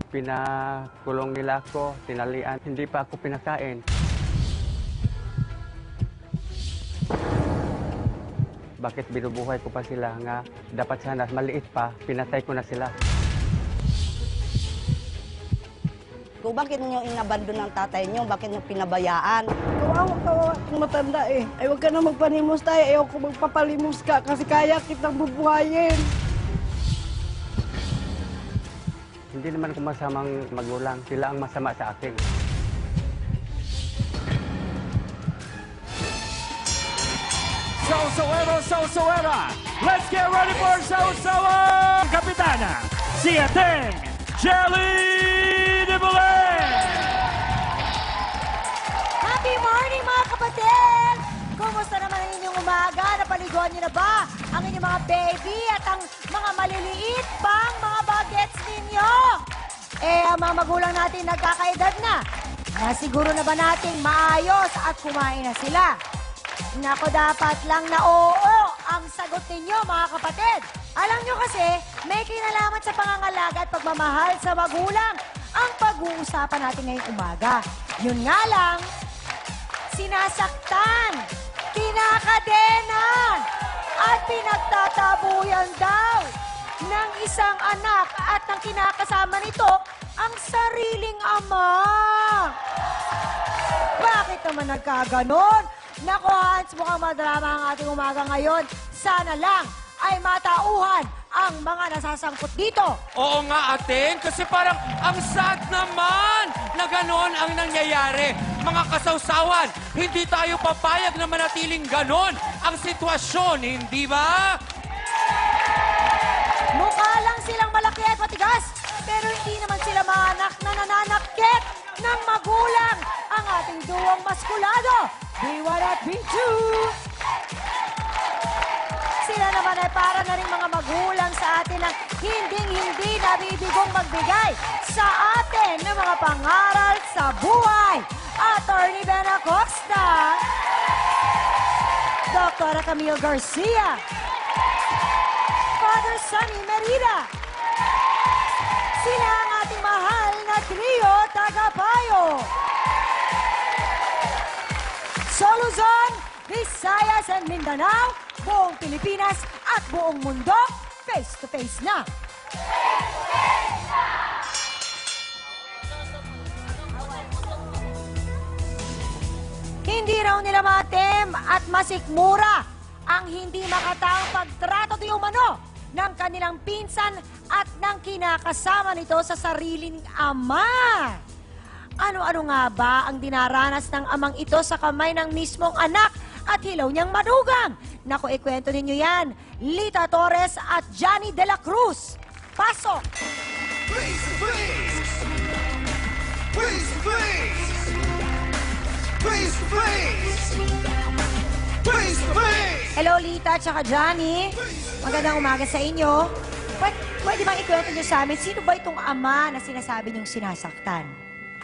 Pinakulong nila ako, tinalian, hindi pa ako pinakain. Bakit binubuhay ko pa sila nga dapat sana maliit pa, pinatay ko na sila. Kung bakit niyo inabandon ng tatay niyo, bakit niyo pinabayaan? Kawawa kung matanda eh. Ay, huwag ka na magpanimos tayo. Ayaw ko magpapalimos ka kasi kaya kitang bubuhayin. Hindi naman ko masamang magulang, sila ang masama sa akin. Sausawa! Let's get ready for Sausawa! Kapitana, si Ateng Jelly de Belen! Happy morning mga kapatid! Kumusta naman ang inyong umaga? Napaliguan niyo na ba ang inyong mga baby at ang mga maliliit pang mga bagets ninyo? Ang mga magulang natin nagkakaedad na. Nasiguro na ba natin maayos at kumain na sila? Nako, dapat lang na oo ang sagot ninyo mga kapatid. Alam nyo kasi, may kinalaman sa pangangalaga at pagmamahal sa magulang ang pag-uusapan natin ngayong umaga. Yun nga lang, sinasaktan, kinakadena, at pinagtatabuyan daw ng isang anak at ng kinakasama nito ang sariling ama. Bakit naman nagkaganon? Naku, Hans, mukhang madrama ang ating umaga ngayon. Sana lang ay matauhan ang mga nasasangkot dito. Oo nga, Ateng, kasi parang ang sad naman na ganon ang nangyayari. Mga kasawsawan, hindi tayo papayag na manatiling ganon ang sitwasyon, hindi ba? Mukha lang silang malaki at matigas, pero hindi naman sila mga anak na nananakit ng magulang ang ating duwang maskulado, B1 at B2. Sila naman ay para na rin mga magulang sa atin ang hinding-hindi nabibigong magbigay sa atin ng mga pangaral sa buhay. Attorney Ben Acosta, Dr. Camille Garcia, Father Sunny Merida. Sila ang ating mahal na trio tagapayo. Sa Luzon, Visayas and Mindanao, buong Pilipinas at buong mundo, face-to-face na. Hindi raw nila matem at masikmura ang hindi makataong pagtrato di umano ng kanilang pinsan at ng kinakasama nito sa sariling ama. Ano-ano nga ba ang dinaranas ng amang ito sa kamay ng mismong anak at hilaw niyang manugang? Naku, ikwento ninyo yan. Lita Torres at Johnny De La Cruz. Pasok! Please, please! Please, please! Please, please! Please, please! Hello, Lita at saka Johnny. Magandang umaga sa inyo. Pwede bang ikwento niyo sa amin, sino ba itong ama na sinasabi niyong sinasaktan?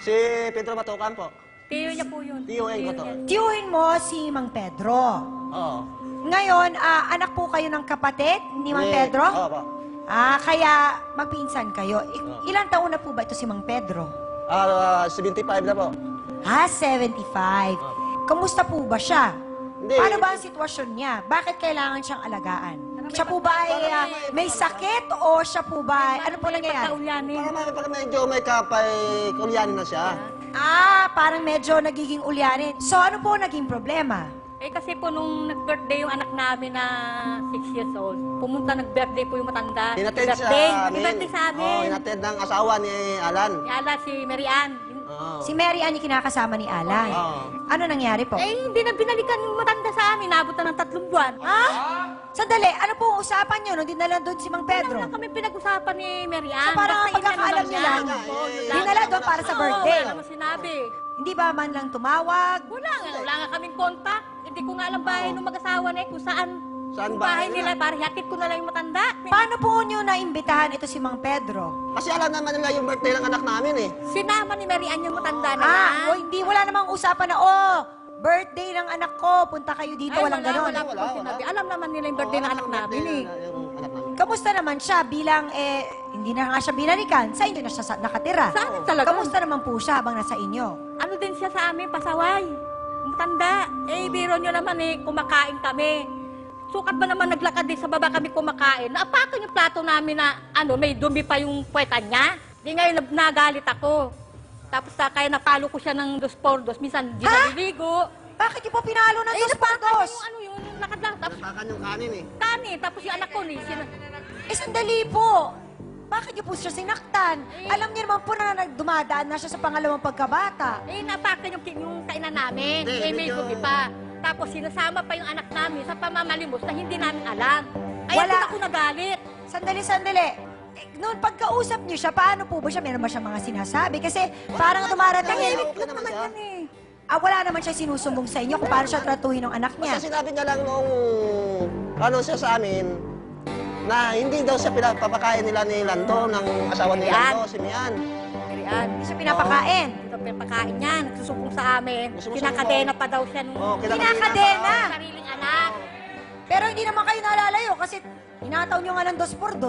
Si Pedro Matukan po. Tiyo niya po yun. Tiyuhin ko to. Tiyuhin mo si Mang Pedro. Oo. Ngayon, anak po kayo ng kapatid ni Mang Pedro? Oo po. Kaya magpinsan kayo. Ilang taon na po ba ito si Mang Pedro? 75 na po. 75. Kamusta po ba siya? Hindi. Paano ba ang sitwasyon niya? Bakit kailangan siyang alagaan? Siya po ba ay may sakit o siya po ba ay, ano po nangyayari? Parang medyo may kapay kulyanin na siya. Parang medyo nagiging ulyanin. So ano po naging problema? Eh kasi po nung nag-birthday yung anak namin na 6 years old, pumunta nag-birthday po yung matanda. Hinatid sa amin. Hinatid sa amin. Oo, hinatid ng asawa ni Alan. Si Ala, si Mary Ann. Oo. Si Mary Ann yung kinakasama ni Alan. Oo. Ano nangyari po? Eh hindi na binalikan yung matanda sa amin. Nabot na ng 3 buwan. Sandali, ano po ang usapan nyo nung dinala doon si Mang Pedro? Wala lang kami pinag-usapan ni Mary So Ann. parang ang Basta pagkakaalam inano nila, lang niya. dinala doon para sa birthday. Wala naman sinabi. Hindi ba man lang tumawag? Wala nga kaming kontak. Hindi ko nga alam bahay ng mag-asawa na kung saan. Saan Yung bahay bahay nila, para hatid ko na lang yung matanda. Paano po nyo naimbitahan ito si Mang Pedro? Kasi alam naman nila yung birthday ng anak namin eh. Sinama ni Mary Ann yung matanda na yan. Hindi, wala namang usapan na, birthday ng anak ko, punta kayo dito, Ay, walang ganon. wala po sinabi. Alam naman nila yung birthday ng anak namin eh. Yung anak namin. Kamusta naman siya bilang, hindi na nga siya binalikan, sa inyo na siya nakatira? Sa amin talaga. Kamusta naman po siya habang nasa inyo? Ano din siya sa amin, pasaway. Matanda. Biro nyo naman kumakain kami. Sukat ba naman naglakad din sa baba kami kumakain? Naapakan yung plato namin na, may dumi pa yung puweta niya. Di ngayon nagalit ako. Tapos kaya napalo ko siya ng 2x2. Minsan, di naliligo. Bakit niyo po pinalo ng 2x2? Yung lakad lang. Tapos Napakan yung kanin eh. kanin. Tapos yung anak ko, Sandali po. Bakit niyo po siya sinaktan? Alam niyo naman po na dumadaan na siya sa pangalawang pagkabata. Napakan yung kainan namin. Hindi, May medyo- dumi pa. Tapos sinasama pa yung anak namin sa pamamalimos na hindi namin alam. Kaya Wala. doon ako nagalit. Sandali. Noon pagkausap niyo siya, paano po ba siya? Meron ba siya mga sinasabi? Kasi parang dumarating Okay naman siya. wala naman siya sinusumbong sa inyo kung paano siya tratuhin ng anak niya. Basta sinabi niya lang nung ano siya sa amin, na hindi daw siya pinapakain nila ni Lando, ng asawa ni Mian. Lando, si Mian. Kaya Hindi siya pinapakain. ito pinapakain niya. Nagsusumbong sa amin. Nagsusumbong. Kinakadena pa daw siya nung Kinakadena? sariling anak. Pero hindi naman kayo nalalayo kasi inataw niyo nga ng 2x2.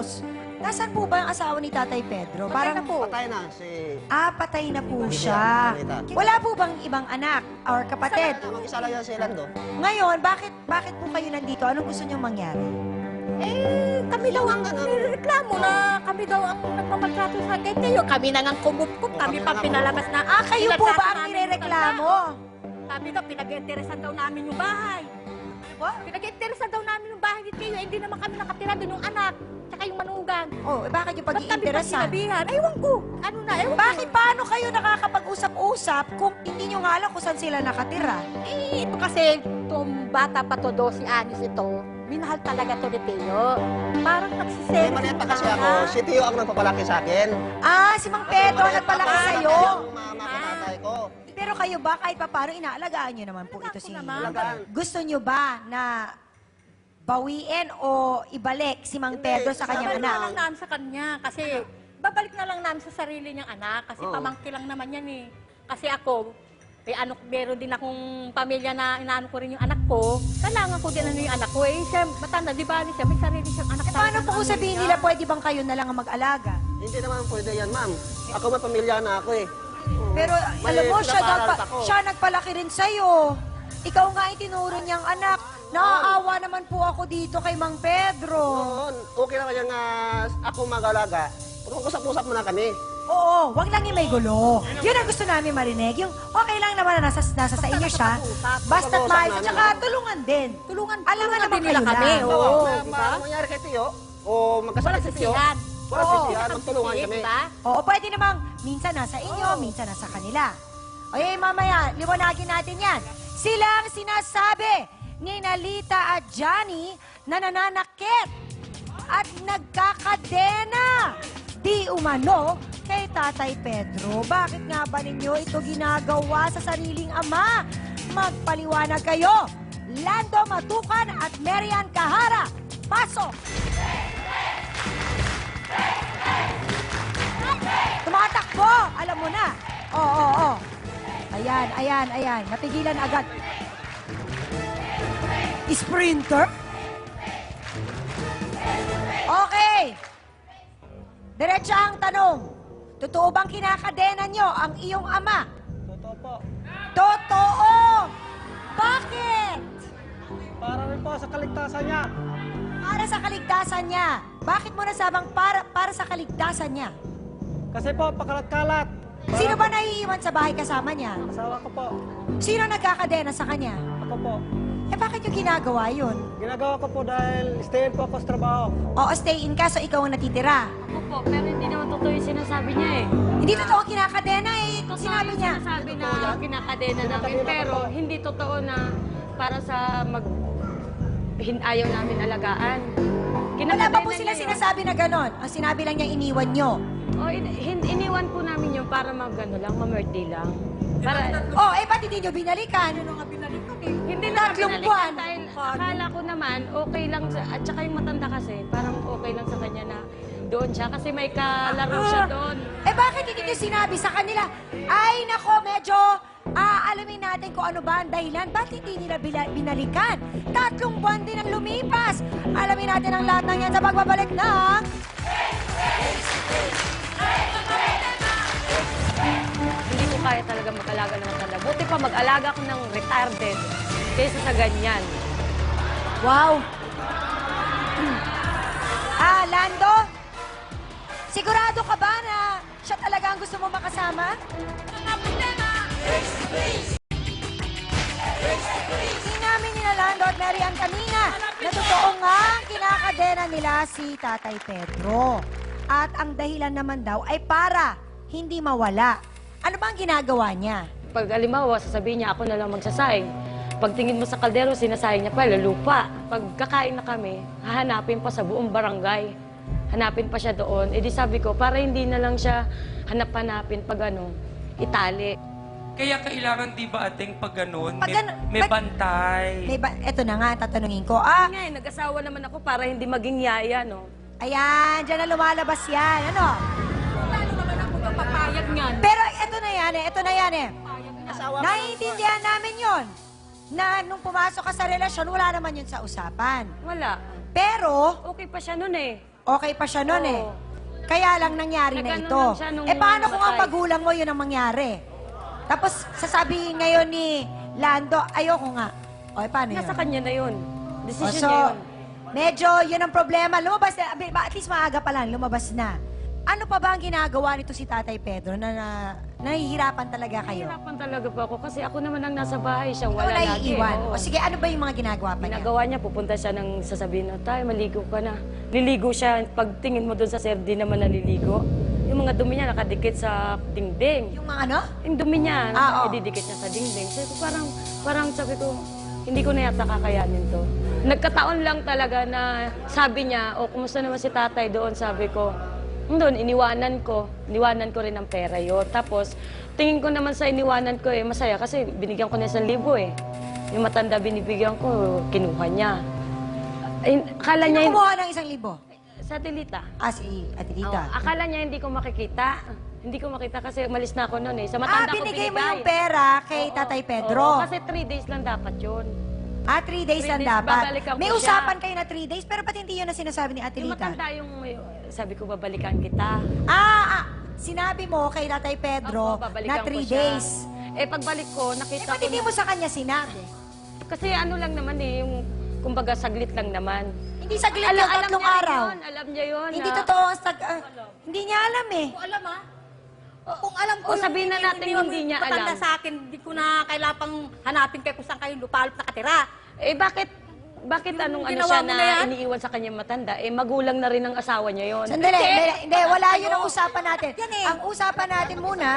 Nasaan po ba ang asawa ni Tatay Pedro? Patay na po. Patay na si... Patay na po siya. Wala po bang ibang anak or kapatid? Mag-isa lang yan si Lando. Ngayon, bakit po kayo nandito? Anong gusto niyong mangyari? Kami daw ang reklamo na kami daw ang nagmamaltrato sa akin. Kayo, kami na ngang kumup-kup. Kami pa pinalabas na. Kayo po pinagtrato ba ang namin yung nirereklamo? tanda. Sabi daw, pinag-interesan daw namin yung bahay. Pinag-interesan daw namin yung bahay dito kayo. Hindi naman kami nakatira doon yung anak. Tsaka yung manugang. Bakit yung Ba't kami pa pag-iinteresan? sinabihan? Ewan ko. Ano na, ewan Bakit paano kayo nakakapag-usap-usap kung hindi nyo nga alam kung saan sila nakatira? Ito kasi, itong bata pa to, 12 anos ito, minahal talaga to ni Teo. Parang May nagsiseri. maliit pa kasi ako, si Tio ang nagpapalaki sa akin. Si Mang Pedro nagpalaki sa'yo. Yung mama ko, tatay ko. Pero kayo ba, kahit pa paano, inaalagaan nyo naman po ito si... naman. Gusto nyo ba na bawiin o ibalik si Mang Pedro sa kanyang Babalik na anak? lang namin sa kanya kasi babalik na lang namin sa sarili niyang anak kasi pamangkin lang naman yan eh. Kasi ako, meron din akong pamilya na inaano ko rin yung anak ko. Kailangan ko din yung anak ko eh. Siya, matanda, di ba siya, may sarili siyang anak. Paano po kung sabihin nila, pwede bang kayo na lang ang mag-alaga? Hindi naman pwede yan, ma'am. Ako may pamilya na ako eh. Pero May alam mo, pinapaaral ako. siya nagpalaki rin sa'yo. Ikaw nga yung tinuro niyang anak. Naaawa naman po ako dito kay Mang Pedro. Noon, okay naman yan nga ako mag-alaga. Usap-usap muna kami. Oo, wag lang yung may gulo. Yun ang gusto namin marinig. Yung okay lang naman na nasa sa inyo siya. Basta't maayos. At saka tulungan din. Alam nga naman nila kayo kami. lang. Oo, Mangyari kay Tio, o magkasama si Tio, sisihan. wala sisihan, magtulungan kami. Diba? Oo, pwede namang minsan nasa inyo, minsan nasa kanila. Okay, mamaya, liwanagin natin yan. Sila ang sinasabi ni Nalita at Johnny na nananakit at nagkakadena. Di umano kay Tatay Pedro. Bakit nga ba ninyo ito ginagawa sa sariling ama? Magpaliwanag kayo. Lando Matukan at Marian Kahara. Pasok! Tumatakbo! Alam mo na. Oo. Ayan. Napigilan agad. Sprinter? Okay. Diretsa ang tanong. Totoo bang kinakadena nyo ang iyong ama? Totoo po. Totoo! Bakit? Para rin po sa kaligtasan niya. Para sa kaligtasan niya. Bakit mo nasabang para sa kaligtasan niya? Kasi po, pakalat-kalat. Sino ba naiiwan sa bahay kasama niya? Asawa ko po. Sino nagkakadena sa kanya? Ako po. Bakit yung ginagawa yun? Ginagawa ko po dahil stay po ako sa trabaho. Oo, stay in ka, so ikaw ang natitira. Ako po, pero hindi naman totoo yung sinasabi niya eh. Hindi totoo kinakadena eh. Totoo Sinabi yung niya. sinasabi na kinakadena namin, pero hindi totoo na para sa ayaw namin alagaan. Wala ba po sila sinasabi na ganon? Ang sinabi lang niya iniwan nyo. Iniwan po namin yun para ma-birthday lang. Para, Ba't hindi nyo binalikan? hindi lang Tatlong binalikan buwan. dahil akala ko naman okay lang, at saka yung matanda kasi, parang okay lang sa kanya na doon siya kasi may kalaro siya doon. Bakit hindi nyo sinabi sa kanila? Ay, nako, medyo alamin natin natin kung ano ba ang dahilan. Ba't hindi nila binalikan? 3 buwan din ang lumipas. Alamin natin ang lahat ng yan sa pagbabalik ng... Hindi ko kaya talaga mag-alaga ng matanda. Buti pa mag-alaga ko ng retired kaysa sa ganyan. Wow! Lando? Sigurado ka ba na siya talaga ang gusto mo makasama? Inamin ni Lando at Mary Ann kanina na totoo nga kinakadena nila si Tatay Pedro. At ang dahilan naman daw ay para hindi mawala. Ano ba ang ginagawa niya? Pag alimawa, sasabihin niya ako na lang magsasayang. Pagtingin mo sa kaldero, sinasayang niya pa, lupa. Pag kakain na kami, hahanapin pa sa buong barangay. Hanapin pa siya doon. E di sabi ko, para hindi na lang siya hanap-hanapin pag itali. Kaya kailangan, di ba, ating pag ganun, Pag may bantay. Eto na nga, tatanungin ko. Nga nag-asawa naman ako para hindi maging yaya, no? Ayan, dyan na lumalabas yan. Ano? Lalo naman ako papayag niyan. Pero ito na yan eh. Naiintindihan namin yon na nung pumasok ka sa relasyon, wala naman yun sa usapan. Wala. Pero, Okay pa siya nun eh. okay pa siya nun eh. Oo. Kaya lang nangyari na Nag-ano ito. lang siya nung Paano kung ang namatay? magulang mo yun ang mangyari? Tapos, sasabihin ngayon ni Lando, ayoko nga. O, paano yun? Nasa kanya na yun. O, Decision so, niya yun. medyo yun ang problema. Lumabas na, at least maaga pa lang, lumabas na. Ano pa ba ang ginagawa nito si Tatay Pedro na nahihirapan talaga kayo? Nahihirapan talaga po ako kasi ako naman ang nasa bahay siya. Ikaw Wala lagi. naiiwan. Oo. O sige, ano ba yung mga ginagawa pa niya? Ginagawa niya, pupunta siya ng sasabihin na, tayo, maligo ka na. Liligo siya. Pagtingin mo doon sa sir, di naman naliligo. Yung mga dumi niya nakadikit sa dingding. Yung mga ano? Yung dumi niya, oo. ididikit niya sa dingding. Sabi ko, parang sabi ko, hindi ko na yata kakayanin to. Nagkataon lang talaga na sabi niya, kumusta naman si tatay doon, sabi ko, doon, iniwanan ko rin ang pera yun. Tapos, tingin ko naman sa iniwanan ko masaya kasi binigyan ko na 1,000 eh. Yung matanda binibigyan ko, kinuha niya. Akala niya, Sino kumuha ng 1,000? sa Tilita. Si Ate Oo, Lita. akala niya hindi ko makikita. Hindi ko makita kasi umalis na ako noon eh. Sa matanda ko Binigay mo binigay. yung pera kay Tatay Pedro. Oo, kasi 3 days lang dapat yun. 3 days 3 lang days, dapat. babalikan ko May siya. usapan kayo na 3 days, pero ba't hindi yun na sinasabi ni Ate Yung Lita? matanda sabi ko, babalikan kita. Sinabi mo kay Tatay Pedro Opo, babalikan na ko 3 siya. days. Pagbalik ko, nakita Ba't ko hindi mo sa kanya sinabi? Kasi ano lang naman yung kumbaga saglit lang naman. Hindi saglit yung 3 araw. Alam niya yun. Hindi totoo ang hindi niya alam eh. Kung alam kung alam ko O, sabihin na natin hindi niya matanda alam. sa akin, hindi ko na kailangan pang hanapin kayo kung saan kayo lupalop nakatira. Bakit anong ginawa siya mo na na yan? iniiwan sa kanya matanda? Magulang na rin ang asawa niya yon. Sandali, hindi, wala yun ang usapan natin. Yan eh. Ang usapan natin muna,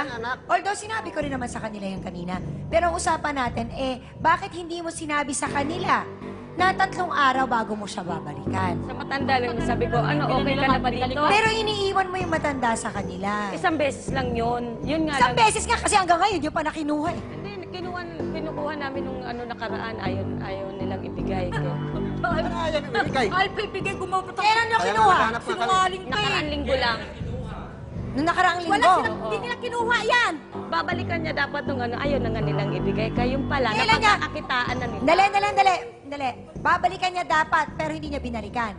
although sinabi ko rin naman sa kanila yung kanina, pero ang usapan natin, bakit hindi mo sinabi sa kanila na 3 araw bago mo siya babalikan? Sa matanda lang, sabi ko, okay ka na ba dito? Pero iniiwan mo yung matanda sa kanila. Isang beses lang yun. Yun nga Isang lang. beses nga kasi hanggang ngayon yung pa na kinuha eh. Hindi, kinukuha namin nung nakaraan, ayaw nilang ibigay. Ay, pipigay ko mo. Kailan nyo kinuha? Sinungaling ka Nakaraan eh. linggo lang. Nung nakaraang Wala linggo. silang, hindi nila kinuha yan. Babalikan niya dapat nung ayaw na nga nilang ibigay. Kayong pala, Kailan niya? napagkakakitaan na nila. Dali. Babalikan niya dapat, pero hindi niya binalikan.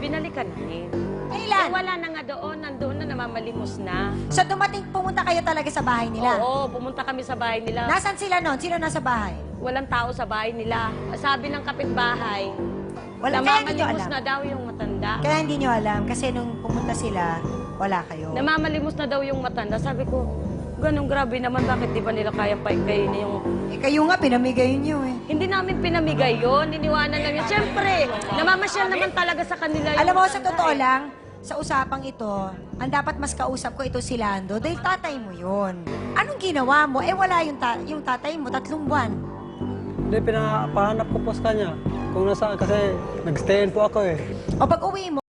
Binalikan namin. Kailan? Wala na nga doon, nandoon na, namamalimos na. So pumunta kayo talaga sa bahay nila? Oo, pumunta kami sa bahay nila. Nasaan sila noon? Sino nasa bahay? Walang tao sa bahay nila. Sabi ng kapitbahay, Wala, kaya hindi nyo namamalimos alam. na daw yung matanda. Kaya hindi nyo alam, kasi nung pumunta sila, wala kayo. Namamalimos na daw yung matanda. Sabi ko, ganun grabe naman, bakit di ba nila kayang paikayin yung... Kayo nga, pinamigay nyo eh. Hindi namin pinamigay yun, iniwanan lang yun. Siyempre, namamasyal naman talaga sa kanila yung Alam mo, sa matanda totoo eh. lang, sa usapang ito, ang dapat mas kausap ko ito si Lando dahil tatay mo yun. Anong ginawa mo? Wala yung tatay mo, 3 buwan. Hindi, pinapahanap ko po sa kanya. Kung nasaan, kasi nag-stayin po ako eh. O pag uwi mo,